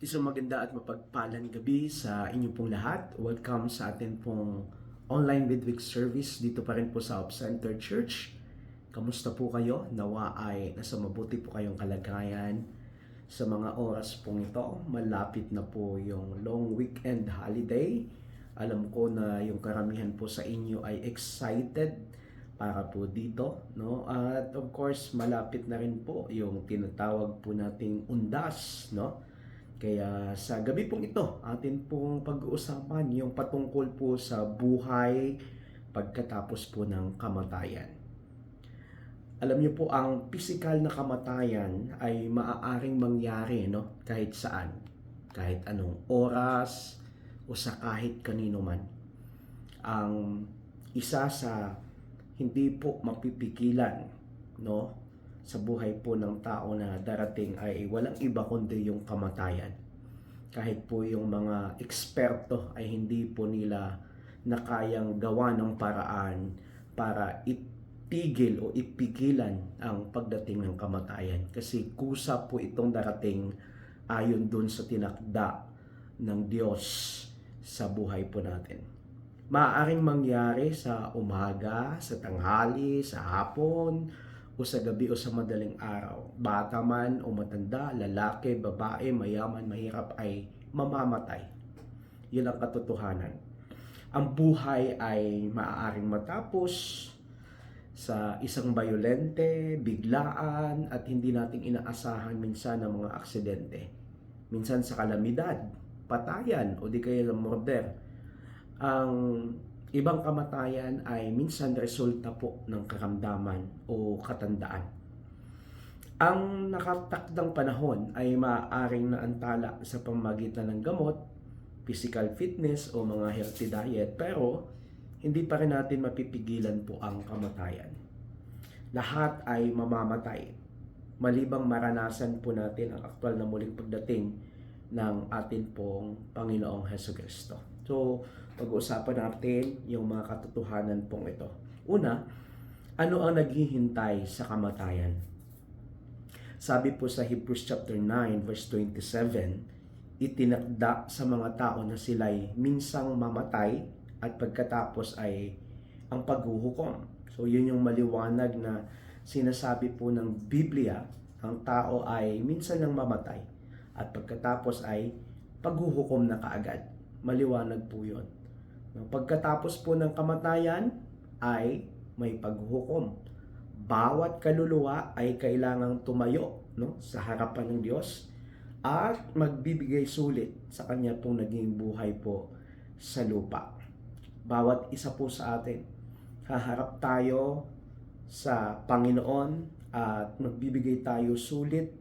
Isang maganda at mapagpalang gabi sa inyo pong lahat. Welcome sa atin pong online midweek service dito pa rin po sa Hope Center Church. Kamusta po kayo? Nawa ay nasa mabuti po kayong kalagayan sa mga oras pong ito. Malapit na po yung long weekend holiday. Alam ko na yung karamihan po sa inyo ay excited para po dito, no? At of course, malapit na rin po yung tinatawag po nating undas, no? Kaya sa gabi pong ito, atin pong pag-uusapan yung patungkol po sa buhay pagkatapos po ng kamatayan. Alam niyo po, ang physical na kamatayan ay maaaring mangyari, no? Kahit saan. Kahit anong oras o sa kahit kanino man. Ang isa sa hindi po mapipigilan, no, sa buhay po ng tao na darating ay walang iba kundi yung kamatayan. Kahit po yung mga eksperto ay hindi po nila na kayang gawa ng paraan para itigil o ipigilan ang pagdating ng kamatayan. Kasi kusa po itong darating ayon dun sa tinakda ng Diyos sa buhay po natin. Maaaring mangyari sa umaga, sa tanghali, sa hapon, o sa gabi o sa madaling araw. Bata man o matanda, lalaki, babae, mayaman, mahirap ay mamamatay. Yun ang katotohanan. Ang buhay ay maaaring matapos sa isang bayolente, biglaan, at hindi nating inaasahan minsan ng mga aksidente. Minsan sa kalamidad, patayan, o di kaya ng murder. Ang ibang kamatayan ay minsan resulta po ng karamdaman o katandaan. Ang nakatakdang panahon ay maaaring naantala sa pamamagitan ng gamot, physical fitness o mga healthy diet, pero hindi pa rin natin mapipigilan po ang kamatayan. Lahat ay mamamatay malibang maranasan po natin ang aktwal na muling pagdating ng atin pong Panginoong Hesukristo. So, pag-uusapan natin yung mga katotohanan pong ito. Una, ano ang naghihintay sa kamatayan? Sabi po sa Hebrews chapter 9 verse 27, itinakda sa mga tao na sila'y minsang mamatay at pagkatapos ay ang paghuhukom. So, yun yung maliwanag na sinasabi po ng Biblia, ang tao ay minsan lang mamatay at pagkatapos ay paghuhukom na kaagad. Maliwanag po yun. Pagkatapos po ng kamatayan ay may paghuhukom. Bawat kaluluwa ay kailangang tumayo, no, sa harapan ng Diyos at magbibigay sulit sa kanya pong naging buhay po sa lupa. Bawat isa po sa atin, haharap tayo sa Panginoon at magbibigay tayo sulit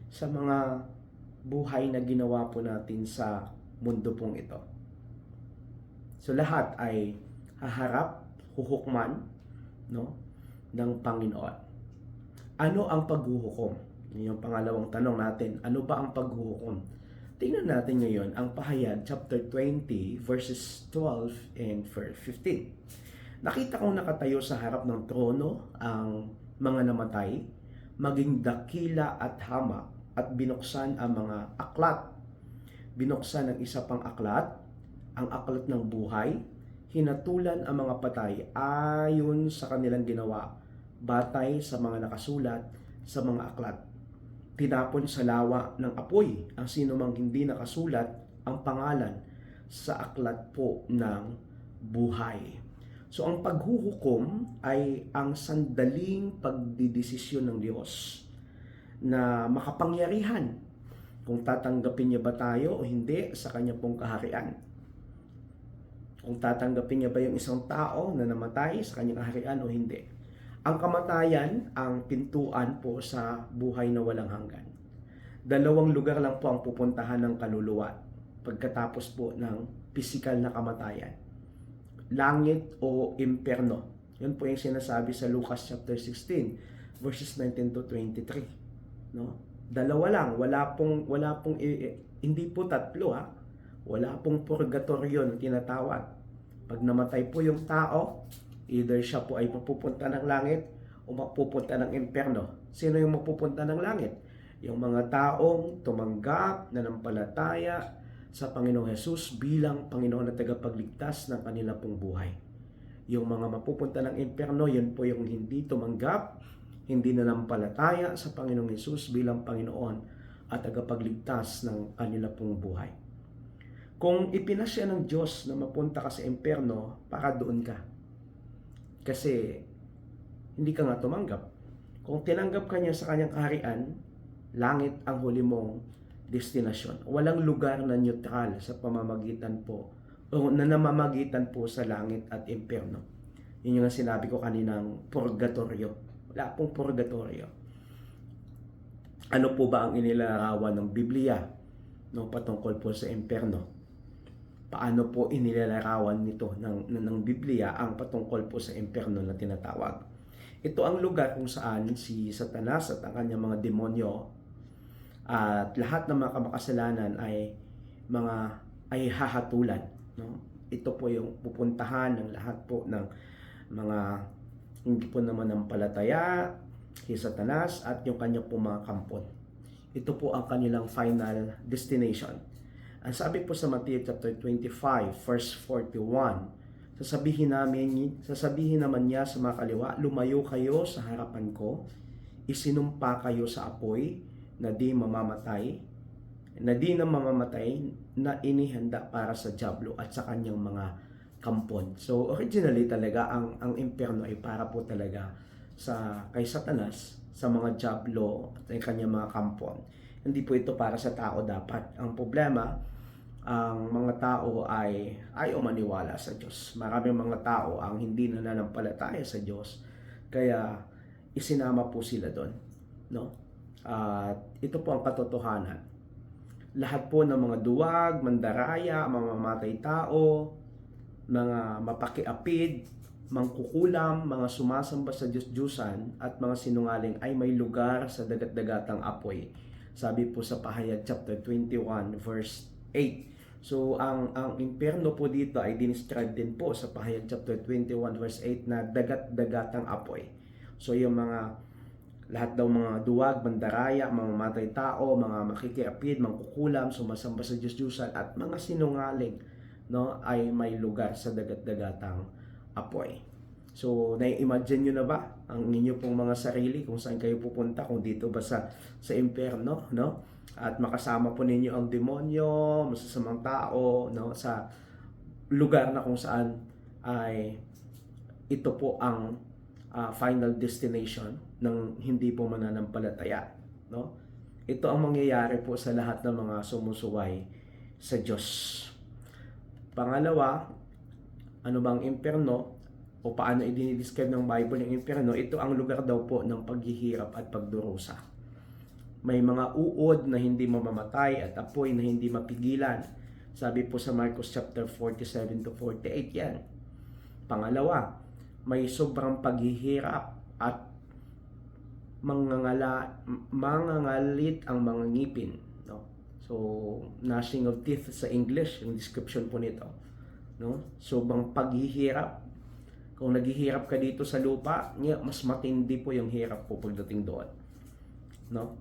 sa mga buhay na ginawa po natin sa mundo pong ito. So lahat ay haharap, huhukman, no, ng Panginoon. Ano ang paghuhukom? Yung pangalawang tanong natin, ano ba ang paghuhukom? Tingnan natin ngayon ang Pahayag chapter 20 verses 12 and 15. Nakita kong nakatayo sa harap ng trono ang mga namatay, maging dakila at hamak, at binuksan ang mga aklat. Binuksan ang isa pang aklat, ang aklat ng buhay, hinatulan ang mga patay ayon sa kanilang ginawa, batay sa mga nakasulat sa mga aklat. Tinapon sa lawa ng apoy ang sinumang hindi nakasulat ang pangalan sa aklat po ng buhay. So ang paghuhukom ay ang sandaling pagdidesisyon ng Diyos na makapangyarihan kung tatanggapin niya ba tayo o hindi sa kanya pong kaharian. Kung tatanggapin niya ba yung isang tao na namatay sa kanyang kaharian o hindi. Ang kamatayan, ang pintuan po sa buhay na walang hanggan. Dalawang lugar lang po ang pupuntahan ng kaluluwa pagkatapos po ng pisikal na kamatayan. Langit o impyerno. Yun po yung sinasabi sa Lucas chapter 16 verses 19 to 23. No? Dalawa lang, wala pong hindi po tatlo ha. Wala pong purgatorio na tinatawag. Pag namatay po yung tao, either siya po ay mapupunta ng langit o mapupunta ng impyerno. Sino yung mapupunta ng langit? Yung mga taong tumanggap, nanampalataya sa Panginoong Hesus bilang Panginoon at tagapagligtas ng kanila pong buhay. Yung mga mapupunta ng impyerno, yun po yung hindi tumanggap, hindi nanampalataya sa Panginoong Hesus bilang Panginoon at tagapagligtas ng kanila pong buhay. Kung ipinasya ng Diyos na mapunta ka sa impyerno, para doon ka. Kasi hindi ka nga tumanggap. Kung tinanggap ka niya sa kanyang kaharian, langit ang huli mong destinasyon. Walang lugar na neutral sa pamamagitan po o na namamagitan po sa langit at impyerno. Yun yung sinabi ko kaninang purgatorio. Wala pong purgatorio. Ano po ba ang inilarawan ng Biblia patungkol po sa impyerno? Paano po inilalarawan nito ng Biblia ang patungkol po sa impyerno na tinatawag? Ito ang lugar kung saan si Satanas at ang kanyang mga demonyo at lahat ng mga kamakasalanan ay hahatulan. No? Ito po yung pupuntahan ng lahat po ng mga hindi po naman ng palataya, si Satanas at yung kanyang po mga kampon. Ito po ang kanilang final destination. Ang sabi po sa Matthew chapter 25, verse 41, sasabihin naman niya sa mga kaliwa, lumayo kayo sa harapan ko, isinumpa kayo sa apoy na di mamamatay, na inihanda para sa dyablo at sa kanyang mga kampon. So originally talaga ang impyerno ay para po talaga kay Satanas, sa mga dyablo at kanyang mga kampon. Hindi po ito para sa tao dapat. Ang problema, ang mga tao ay ayaw maniwala sa Diyos. Maraming mga tao ang hindi nananampalataya sa Diyos, kaya isinama po sila doon, no? At ito po ang katotohanan. Lahat po ng mga duwag, mandaraya, mamamatay tao, mga mapakiapid, mangkukulam, mga sumasamba sa Diyos-Diyusan at mga sinungaling ay may lugar sa dagat-dagatang apoy. Sabi po sa Pahayag chapter 21 verse 8. So ang impyerno po dito ay dinescribe din po sa Pahayag chapter 21 verse 8 na dagat-dagatang apoy. So yung lahat daw mga duwag, bandaraya, mamamatay tao, mga makikiapid, mangkukulam, sumasamba sa Diyos-Diyusan at mga sinungaling, no, ay may lugar sa dagat-dagatang apoy. So, nai-imagine nyo na ba ang inyo pong mga sarili kung saan kayo pupunta, kung dito ba sa impyerno, no? At makasama po ninyo ang demonyo, masasamang tao, no, sa lugar na kung saan ay ito po ang final destination ng hindi po mananampalataya, no? Ito ang mangyayari po sa lahat ng mga sumusuway sa Diyos. Pangalawa, ano bang impyerno o paano i-describe ng Bible ng impyerno? Ito ang lugar daw po ng paghihirap at pagdurusa. May mga uod na hindi mamamatay at apoy na hindi mapigilan. Sabi po sa Marcos chapter 47 to 48 yan. Pangalawa, may sobrang paghihirap at mangangalit ang mga ngipin, no? So gnashing of teeth sa English yung description po nito, no? Sobrang paghihirap. Kung naghihirap ka dito sa lupa, mas matindi po yung hirap po pagdating doon, no?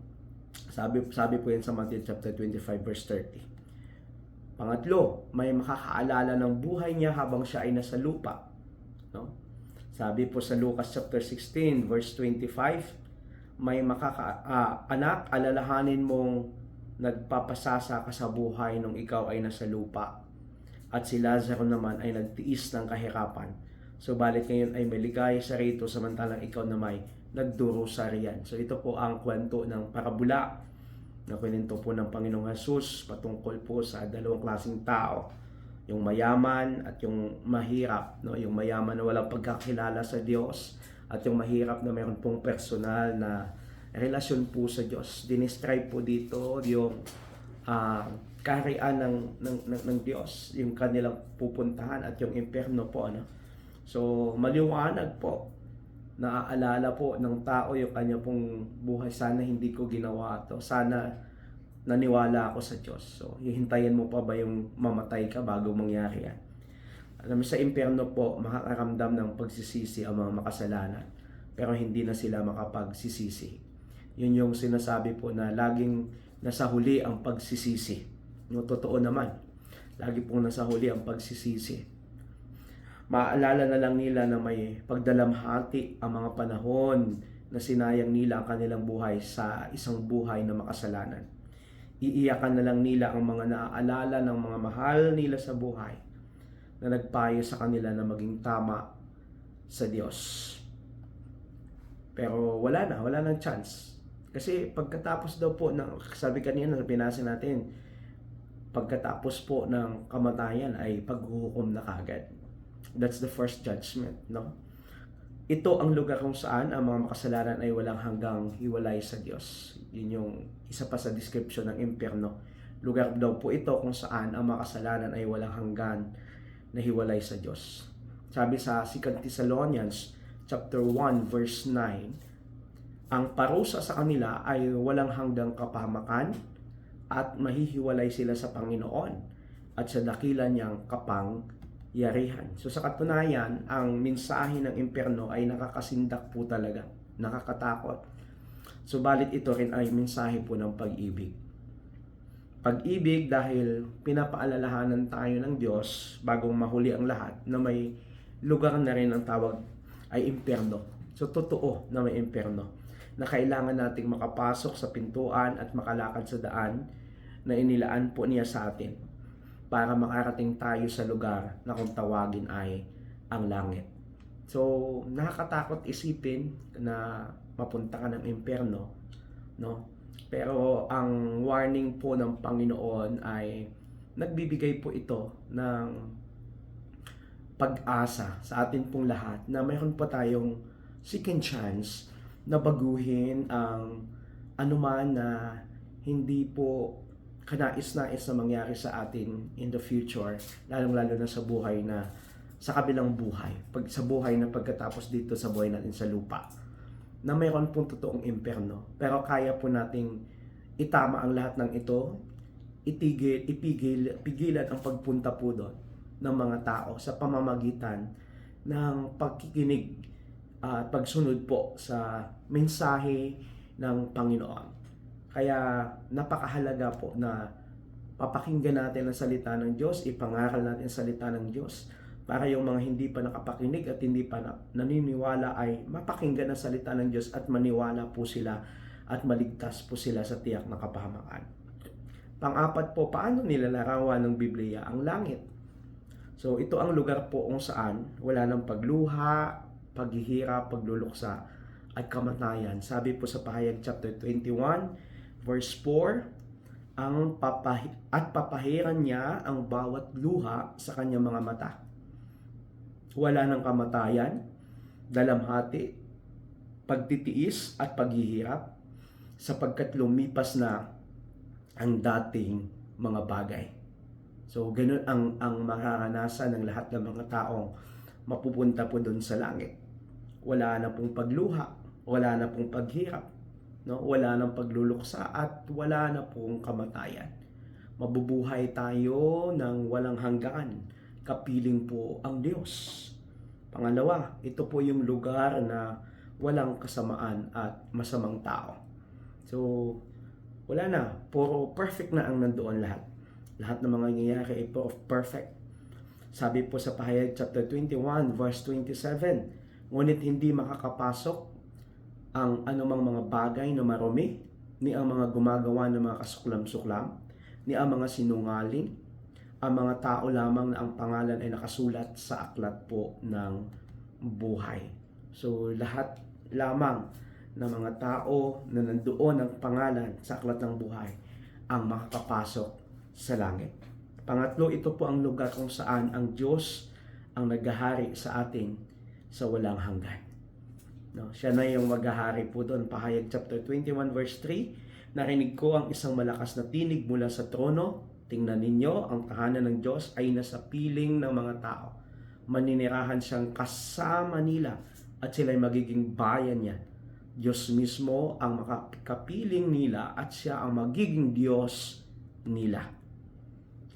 Sabi po yan sa Matthew chapter 25 verse 30. Pangatlo, may makakaalala ng buhay niya habang siya ay nasa lupa, no? Sabi po sa Lucas chapter 16 verse 25, may anak, alalahanin mong nagpapasasa ka sa buhay nung ikaw ay nasa lupa, at si Lazaro naman ay nagtiis ng kahirapan. Subalit ngayon ay maligaya siya rito samantalang ikaw na may nagdurusa riyan. So ito po ang kwento ng parabula na kwento po ng Panginoong Hesus patungkol po sa dalawang klaseng tao. Yung mayaman at yung mahirap, no? Yung mayaman na walang pagkakilala sa Diyos at yung mahirap na mayroon pong personal na relasyon po sa Diyos. Dinescribe po dito yung kaharian ng Diyos, yung kanilang pupuntahan at yung impyerno po, ano? So maliwanag po, naaalala po ng tao yung kanya pong buhay. Sana hindi ko ginawa to, sana naniwala ako sa Diyos. So, hihintayin mo pa ba yung mamatay ka bago mangyari yan? Alam mo, sa impyerno po, makakaramdam ng pagsisisi ang mga makasalanan, pero hindi na sila makapagsisisi. Yun yung sinasabi po na laging nasa huli ang pagsisisi. No, totoo naman. Lagi pong nasa huli ang pagsisisi. Maalala na lang nila na may pagdalamhati ang mga panahon na sinayang nila ang kanilang buhay sa isang buhay na makasalanan. Iiyakan na lang nila ang mga naaalala ng mga mahal nila sa buhay na nagpayo sa kanila na maging tama sa Diyos. Pero wala nang chance. Kasi pagkatapos daw po ng, sabi kanina, binasa natin, pagkatapos po ng kamatayan ay paghuhukom na kagad. That's the first judgment, no? Ito ang lugar kung saan ang mga makasalanan ay walang hanggang hiwalay sa Diyos. Yun yung isa pa sa description ng impyerno. Lugar daw po ito kung saan ang makasalanan ay walang hanggan na hiwalay sa Diyos. Sabi sa 2 Thessalonians chapter 1 verse 9, ang parusa sa kanila ay walang hanggang kapahamakan at mahihiwalay sila sa Panginoon at sa dakila niyang kapangyarihan. So sa katunayan, ang mensahe ng impyerno ay nakakasindak po talaga, nakakatakot. Subalit ito rin ay mensahe po ng pag-ibig. Pag-ibig dahil pinapaalalahanan tayo ng Diyos bagong mahuli ang lahat na may lugar na rin ang tawag ay impyerno. So totoo na may impyerno na kailangan nating makapasok sa pintuan at makalakad sa daan na inilaan po niya sa atin para makarating tayo sa lugar na kung tawagin ay ang langit. So, nakakatakot isipin na mapunta ka ng impyerno, no? Pero ang warning po ng Panginoon ay nagbibigay po ito ng pag-asa sa atin pong lahat na mayroon pa tayong second chance na baguhin ang anuman na hindi po kanais-nais na mangyari sa atin in the future, lalong-lalo na sa buhay na sa kabilang buhay, sa buhay na pagkatapos dito sa buhay natin sa lupa, na mayroon pong totoong impyerno. Pero kaya po nating itama ang lahat ng ito, pigilan ang pagpunta po doon ng mga tao sa pamamagitan ng pagkikinig at pagsunod po sa mensahe ng Panginoon. Kaya napakahalaga po na papakinggan natin ang salita ng Diyos, ipangaral natin ang salita ng Diyos para yung mga hindi pa nakapakinig at hindi pa naniniwala ay mapakinggan ang salita ng Diyos at maniwala po sila at maligtas po sila sa tiyak na kapahamakan. Pang-apat po, paano nilalarawan ng Biblia ang langit? So ito ang lugar po kung saan wala ng pagluha, paghihirap, pagluluksa at kamatayan. Sabi po sa Pahayag chapter 21 verse 4, papahiran niya ang bawat luha sa kanyang mga mata. Wala ng kamatayan, dalamhati, pagtitiis at paghihirap sapagkat lumipas na ang dating mga bagay. So ganun ang mararanasan ng lahat ng mga taong mapupunta po doon sa langit. Wala na pong pagluha, wala na pong paghirap, no? Wala nang pagluluksa at wala na pong kamatayan. Mabubuhay tayo ng walang hanggan, kapiling po ang Diyos. Pangalawa, ito po yung lugar na walang kasamaan at masamang tao. So, wala na, puro perfect na ang nandoon lahat. Lahat ng mga nangyayari ay perfect. Sabi po sa Pahayag chapter 21 verse 27, ngunit hindi makakapasok ang anumang mga bagay na marumi, ni ang mga gumagawa ng mga kasuklam-suklam, ni ang mga sinungaling, ang mga tao lamang na ang pangalan ay nakasulat sa aklat po ng buhay. So lahat lamang ng mga tao na nandoon ang pangalan sa aklat ng buhay ang makakapasok sa langit. Pangatlo, ito po ang lugar kung saan ang Diyos ang naghahari sa atin sa walang hanggan. No, siya na yung maghahari po doon. Pahayag chapter 21 verse 3, narinig ko ang isang malakas na tinig mula sa trono. Tingnan ninyo, ang tahanan ng Diyos ay nasa piling ng mga tao. Maninirahan siyang kasama nila at sila'y magiging bayan niya. Diyos mismo ang makakapiling nila at siya ang magiging Diyos nila.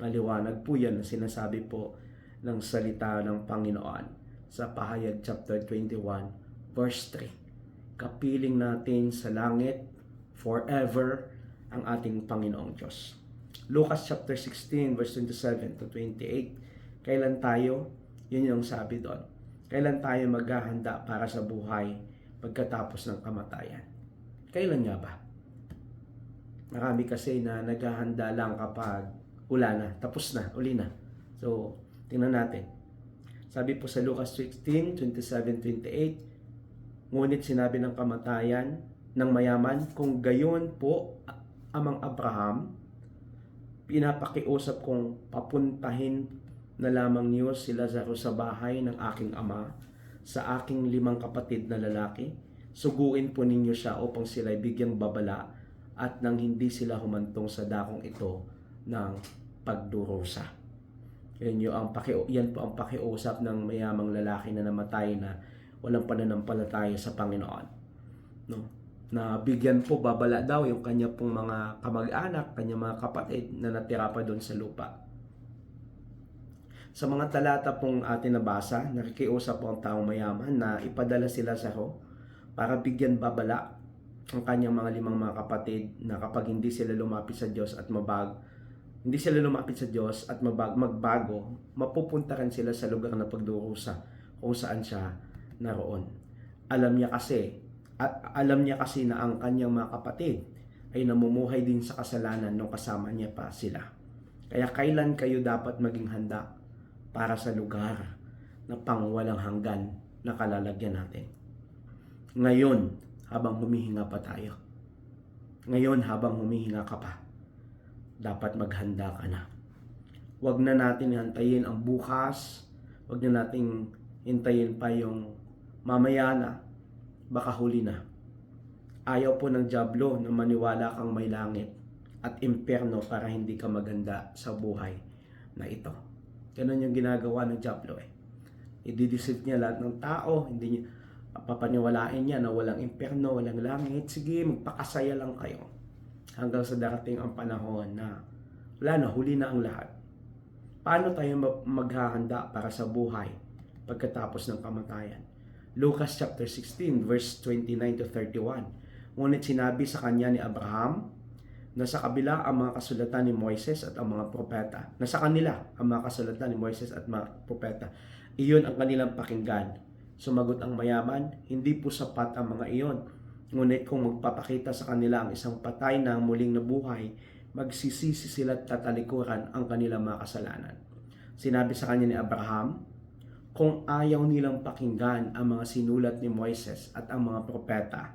Maliwanag po yan na sinasabi po ng salita ng Panginoon sa Pahayag chapter 21 verse 3. Kapiling natin sa langit forever ang ating Panginoong Diyos. Lucas chapter 16 verse 27 to 28. Kailan tayo? Yun yung sabi doon. Kailan tayo maghahanda para sa buhay pagkatapos ng kamatayan? Kailan nga ba? Marami kasi na naghahanda lang kapag wala na, tapos na, uli na. So, tingnan natin. Sabi po sa Lucas 16, 27, 28, ngunit sinabi ng kamatayan ng mayaman, kung gayon po amang Abraham, pinapakiusap kong papuntahin na lamang niyo si Lazaro sa bahay ng aking ama, sa aking 5 kapatid na lalaki. Suguin po ninyo siya upang sila'y bigyang babala at nang hindi sila humantong sa dakong ito ng pagdurusa. Yan po ang pakiusap ng mayamang lalaki na namatay na walang pananampalataya sa Panginoon. No? Na bigyan po babala daw yung kanya pong mga kamag-anak, kanya mga kapatid na natira pa doon sa lupa. Sa mga talata pong atin nabasa, nakikiusap po ang taong mayaman na ipadala sila sa para bigyan babala ang kanyang mga 5 mga kapatid na kapag hindi sila lumapit sa Diyos at magbago, mapupunta rin sila sa lugar na pagdurusa kung saan siya naroon. Alam niya kasi na ang kanyang mga kapatid ay namumuhay din sa kasalanan nung kasama niya pa sila. Kaya kailan kayo dapat maging handa para sa lugar na pangwalang hanggan na kalalagyan natin? Ngayon, habang humihinga pa tayo. Ngayon, habang humihinga ka pa, dapat maghanda ka na. Huwag na natin hintayin ang bukas. Huwag na natin hintayin pa yung mamaya na, baka huli na. Ayaw po ng dyablo na maniwala kang may langit at impyerno para hindi ka maganda sa buhay na ito. Ganun yung ginagawa ng dyablo I-deceive niya lahat ng tao, hindi niya papaniwalain niya na walang impyerno, walang langit. Sige, magpakasaya lang kayo. Hanggang sa darating ang panahon na wala na, huli na ang lahat. Paano tayo maghahanda para sa buhay pagkatapos ng kamatayan? Lucas chapter 16 verse 29 to 31. Ngunit sinabi sa kanya ni Abraham na sa kabila ang mga kasulatan ni Moises at ang mga propeta. Nasa kanila ang mga kasulatan ni Moises at mga propeta. Iyon ang kanilang pakinggan. Sumagot ang mayaman, hindi po sapat ang mga iyon. Ngunit kung magpapakita sa kanila ang isang patay na muling nabuhay, magsisisi sila at tatalikuran ang kanilang mga kasalanan. Sinabi sa kanya ni Abraham, kung ayaw nilang pakinggan ang mga sinulat ni Moises at ang mga propeta,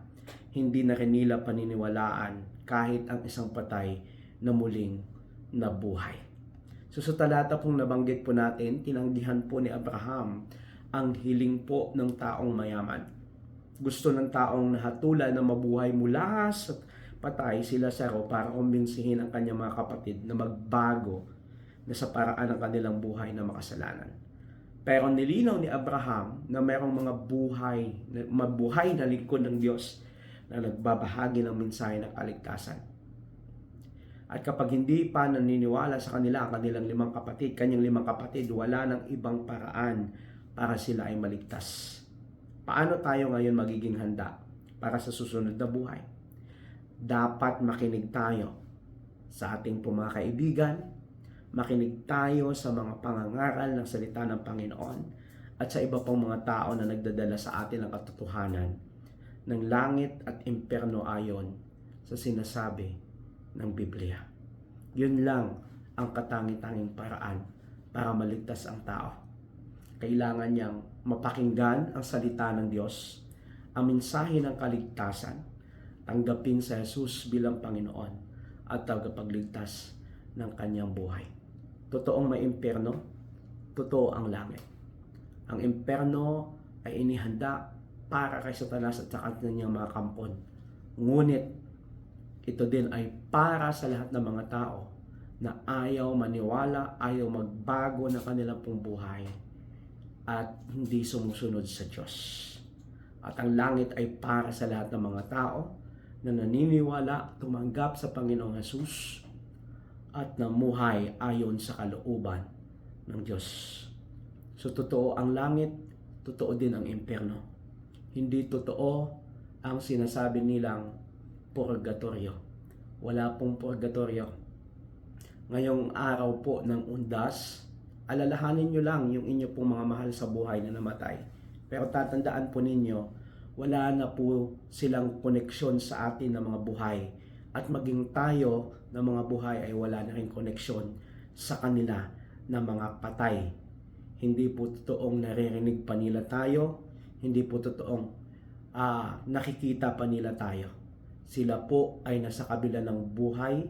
hindi na rin nila paniniwalaan kahit ang isang patay na muling nabuhay. So sa talata pong nabanggit po natin, tinanggihan po ni Abraham ang hiling po ng taong mayaman. Gusto ng taong nahatulan na mabuhay mula sa patay si Lazaro para kumbinsihin ang kanyang mga kapatid na magbago na sa paraan ng kanilang buhay na makasalanan. Pero nilinaw ni Abraham na mayroong mga mabuhay na lingkod ng Diyos na nagbabahagi ng mensahe ng kaligtasan. At kapag hindi pa naniniwala sa kanila ang kanilang 5 kapatid, kanyang 5 kapatid, wala ng ibang paraan para sila ay maligtas. Paano tayo ngayon magiging handa para sa susunod na buhay? Dapat makinig tayo sa ating mga kaibigan, makinig tayo sa mga pangangaral ng salita ng Panginoon at sa iba pang mga tao na nagdadala sa atin ng katotohanan ng langit at impyerno ayon sa sinasabi ng Biblia. Yun lang ang katangi-tanging paraan para maligtas ang tao. Kailangan niyang mapakinggan ang salita ng Diyos, ang mensahe ng kaligtasan, tanggapin sa Jesus bilang Panginoon at tagapagligtas ng kanyang buhay. Totoong may impyerno, totoo ang langit. Ang impyerno ay inihanda para kay Satanas at sa kanyang mga kampon. Ngunit ito din ay para sa lahat ng mga tao na ayaw maniwala, ayaw magbago ng kanilang pong buhay at hindi sumusunod sa Diyos. At ang langit ay para sa lahat ng mga tao na naniniwala, tumanggap sa Panginoong Jesus at namuhay ayon sa kalooban ng Diyos. So totoo ang langit, totoo din ang impyerno. Hindi totoo ang sinasabi nilang purgatorio. Wala pong purgatorio. Ngayong araw po ng undas, alalahanin nyo lang yung inyo pong mga mahal sa buhay na namatay. Pero tatandaan po ninyo, wala na po silang koneksyon sa atin na mga buhay. At maging tayo na mga buhay ay wala na rin koneksyon sa kanila na mga patay. Hindi po totoong naririnig pa nila tayo. Hindi po totoong nakikita pa nila tayo. Sila po ay nasa kabila ng buhay.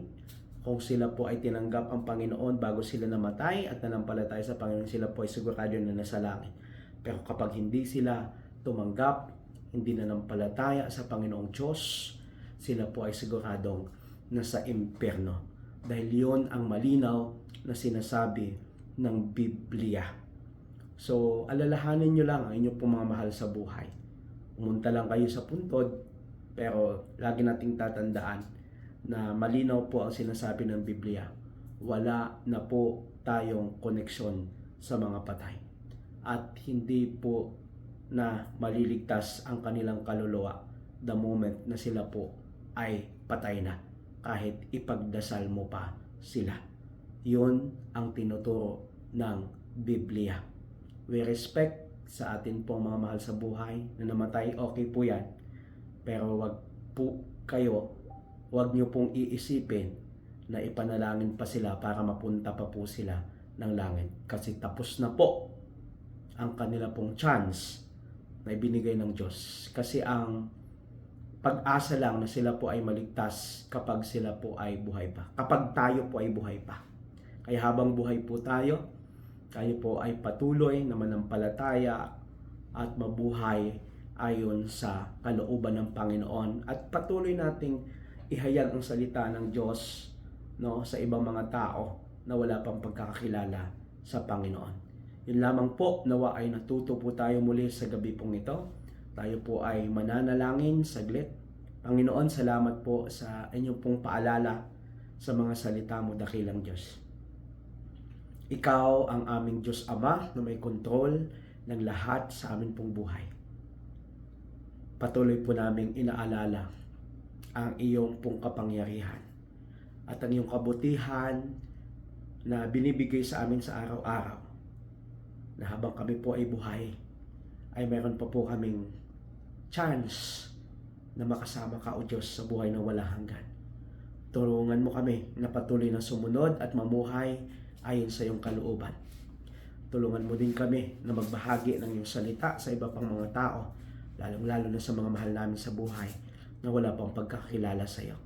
Kung sila po ay tinanggap ang Panginoon bago sila namatay at nanampalataya sa Panginoon, sila po ay sigurado na nasa langit. Pero kapag hindi sila tumanggap, hindi nanampalataya sa Panginoong Diyos, sila po ay siguradong nasa impyerno. Dahil yon ang malinaw na sinasabi ng Biblia. So, alalahanin nyo lang ang inyong pong mga mahal sa buhay. Umunta lang kayo sa puntod, pero lagi nating tatandaan na malinaw po ang sinasabi ng Biblia. Wala na po tayong koneksyon sa mga patay. At hindi po na maliligtas ang kanilang kaluluwa the moment na sila po ay patay na. Kahit ipagdasal mo pa sila. Yun ang tinuturo ng Biblia. We respect sa atin po mga mahal sa buhay na namatay, okay po yan. Pero wag nyo pong iisipin na ipanalangin pa sila para mapunta pa po sila ng langit. Kasi tapos na po ang kanila pong chance na ibinigay ng Diyos. Kasi ang pag-asa lang na sila po ay maligtas kapag sila po ay buhay pa. Kapag tayo po ay buhay pa. Kaya habang buhay po tayo po ay patuloy na manampalataya at mabuhay ayon sa kalooban ng Panginoon at patuloy nating ihayag ang salita ng Diyos sa ibang mga tao na wala pang pagkakakilala sa Panginoon. Yun lamang po, nawa ay natuto po tayo muli sa gabi pong ito. Tayo po ay mananalangin saglit. Panginoon, salamat po sa inyong pong paalala sa mga salita mo, dakilang Diyos. Ikaw ang aming Diyos Ama na may kontrol ng lahat sa amin pong buhay. Patuloy po naming inaalala ang iyong pong kapangyarihan at ang iyong kabutihan na binibigay sa amin sa araw-araw, na habang kami po ay buhay, ay meron pa po kaming chance na makasama ka, O Diyos, sa buhay na wala hanggan. Tulungan mo kami na patuloy na sumunod at mamuhay ayon sa iyong kalooban. Tulungan mo din kami na magbahagi ng iyong salita sa iba pang mga tao, lalong-lalo na sa mga mahal namin sa buhay na wala pang pagkakilala sa iyo.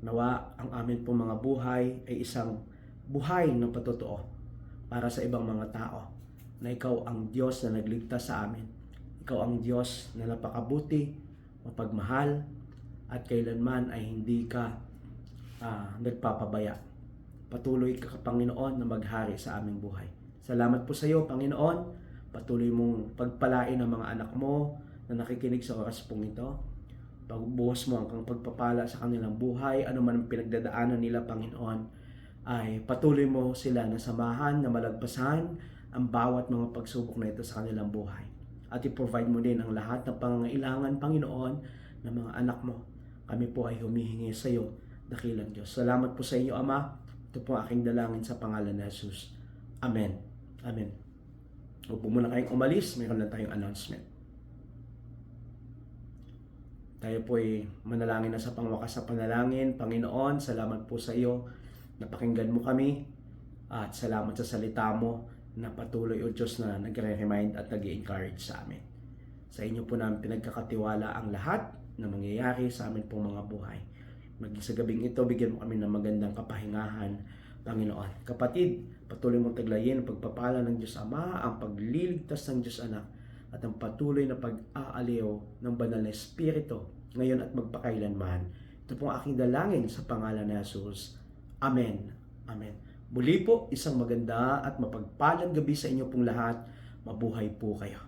Nawa ang amin pong mga buhay ay isang buhay ng patotoo para sa ibang mga tao na ikaw ang Diyos na nagligtas sa amin. Ikaw ang Diyos na napakabuti, mapagmahal, at kailanman ay hindi ka nagpapabaya. Patuloy ka, Panginoon, na maghari sa aming buhay. Salamat po sa iyo, Panginoon. Patuloy mong pagpalain ang mga anak mo na nakikinig sa oras pong ito. Pagbuhos mo ang pagpapala sa kanilang buhay, ano man ang pinagdadaanan nila, Panginoon, ay patuloy mo sila na samahan, na malagpasan ang bawat mga pagsubok na ito sa kanilang buhay. At i-provide mo din ang lahat ng pangangailangan, Panginoon, ng mga anak mo. Kami po ay humihingi sa iyo, dakilang Diyos. Salamat po sa inyo, Ama. Ito po aking dalangin sa pangalan ni Jesus. Amen. Amen. Huwag po muna kayong umalis. Mayroon lang tayong announcement. Tayo po ay manalangin na sa pangwakas sa panalangin. Panginoon, salamat po sa iyo. Napakinggan mo kami. At salamat sa salita mo na patuloy, O Diyos, na nagre-remind at nag-i-encourage sa amin. Sa inyo po namin pinagkakatiwala ang lahat na mangyayari sa amin pong mga buhay. Maging sa gabing ito, bigyan mo kami ng magandang kapahingahan, Panginoon. Kapatid, patuloy mong taglayin ang pagpapala ng Diyos Ama, ang pagliligtas ng Diyos Anak, at ang patuloy na pag-aaliw ng banal na Espiritu, ngayon at magpakailanman. Ito po ang aking dalangin sa pangalan ni Jesus. Amen. Amen. Muli po, isang maganda at mapagpalang gabi sa inyo pong lahat. Mabuhay po kayo.